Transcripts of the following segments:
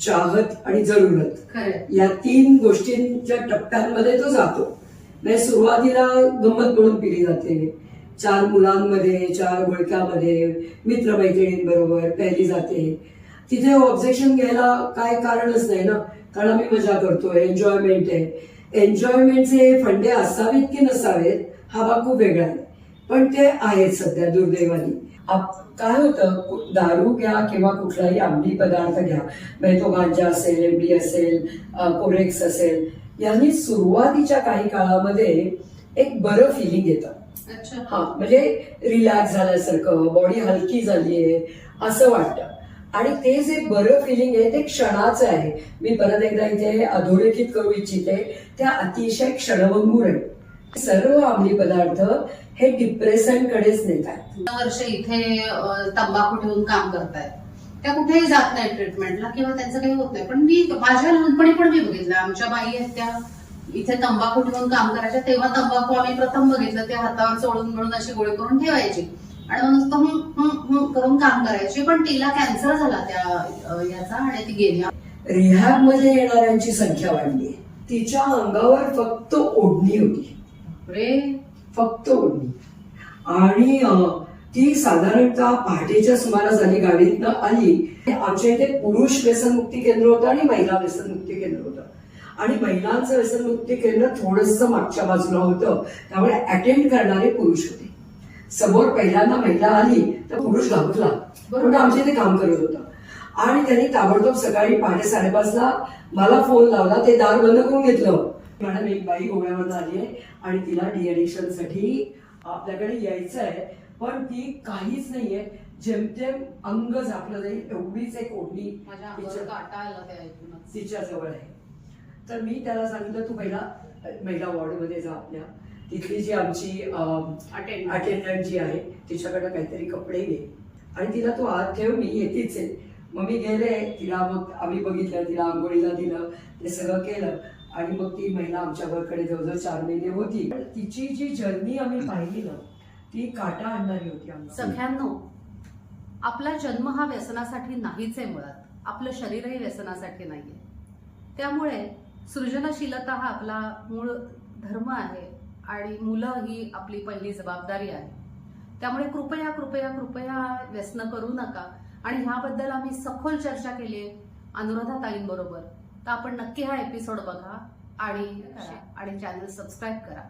चाहत आणि जरूरत या 3 गोष्टींच्या टप्प्यांमध्ये तो जातो. म्हणजे सुरुवातीला गंमत म्हणून पिली जाते, 4 मुलांमध्ये 4 घोळक्यामध्ये मित्रमैत्रिणींबरोबर प्यायली जाते. तिथे ऑब्जेक्शन घ्यायला काय कारणच नाही ना, कारण आम्ही मजा करतोय, एन्जॉयमेंट आहे. एन्जॉयमेंटचे फंडे असावेत की नसावेत हा भाग खूप वेगळा आहे, पण ते आहेत सध्या दुर्दैवानी. काय होतं, दारू घ्या किंवा कुठलाही अंमली पदार्थ घ्या, म्हणजे तो गांजा असेल, एमडी असेल, कोरेक्स असेल, यांनी सुरुवातीच्या काही काळामध्ये एक बरं फिलिंग येतं. हा, म्हणजे रिलॅक्स झाल्यासारखं, बॉडी हलकी झालीये असं वाटतं. आणि ते जे बरं फिलिंग आहे ते क्षणाचं आहे. मी परत एकदा इथे अधोरेखित करू इच्छिते, त्या अतिशय क्षणभंगूर आहे. सर्व अंमली पदार्थ हे डिप्रेशनकडेच नेतात. वर्ष इथे तंबाखू ठेवून काम करतायत, त्या कुठेही जात नाही ट्रीटमेंटला किंवा त्यांचं काही होत नाही. पण मी माझ्या लहानपणी पण मी बघितलं, आमच्या बाई आहेत त्या इथे तंबाखू ठेवून काम करायच्या, तेव्हा तंबाखू आम्ही प्रथम बघितलं, ते हातावर चोळून मिळून अशी गोळी करून ठेवायची आणि मग नुसतं करून काम करायची. पण तिला कॅन्सर झाला त्या याचा आणि ती गेली. रिहॅब मध्ये येणाऱ्यांची संख्या वाढली. तिच्या अंगावर फक्त ओढणी होती, फक्त ओढणी. आणि ती साधारणतः पहाटेच्या सुमारास आली, गाडीतनं आली. आमच्या इथे पुरुष व्यसनमुक्ती केंद्र होतं आणि महिला व्यसनमुक्ती केंद्र होतं. आणि महिलांचं व्यसनमुक्ती केंद्र थोडंसं मागच्या बाजूला होतं, त्यामुळे अटेंड करणारे पुरुष होते. समोर पहिल्यांदा महिला आली तर पुरुष घाबरला, पण आमच्या इथे काम करत होतं. आणि त्यांनी ताबडतोब सकाळी 5:30ला मला फोन लावला, ते दार बंद करून घेतलं. मॅडम, एक बाई गोव्यावरून आली आहे आणि तिला डिएडिक्शन साठी आपल्याकडे यायचं आहे, पण ती काहीच नाहीये, जेमतेम अंग झाकलं जाईल एवढीच एक ओढणी तिच्या जवळ आहे. तर मी त्याला सांगितलं, तू पहिला महिला वॉर्डमध्ये जा, आपल्या तिथली जी आमची अटेंडंट जी आहे तिच्याकडे काहीतरी कपडे घे आणि तिला तू आत ठेव, मी येतेच आहे. मग मी गेले तिला, मग आम्ही बघितलं, तिला आंघोळीला दिलं, ते सगळं केलं. आणि मग ती महिला आमच्याकडे जवळजवळ 4 महिने होती. तिची जी जर्नी आम्ही पाहिली ना, ती काटा आणणारी होती. सगळ्यांनो, आपला जन्म हा व्यसनासाठी नाहीच आहे, मुळात आपलं शरीरही व्यसनासाठी नाहीये. त्यामुळे सृजनशीलता हा आपला मूळ धर्म आहे आणि मुलं ही आपली पहिली जबाबदारी आहे. त्यामुळे कृपया कृपया कृपया व्यसन करू नका. आणि ह्याबद्दल आम्ही सखोल चर्चा केली आहे अनुराधा ताईंबरोबर. तर आपण नक्की हा एपिसोड बघा आणि चॅनल सबस्क्राईब करा.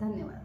धन्यवाद.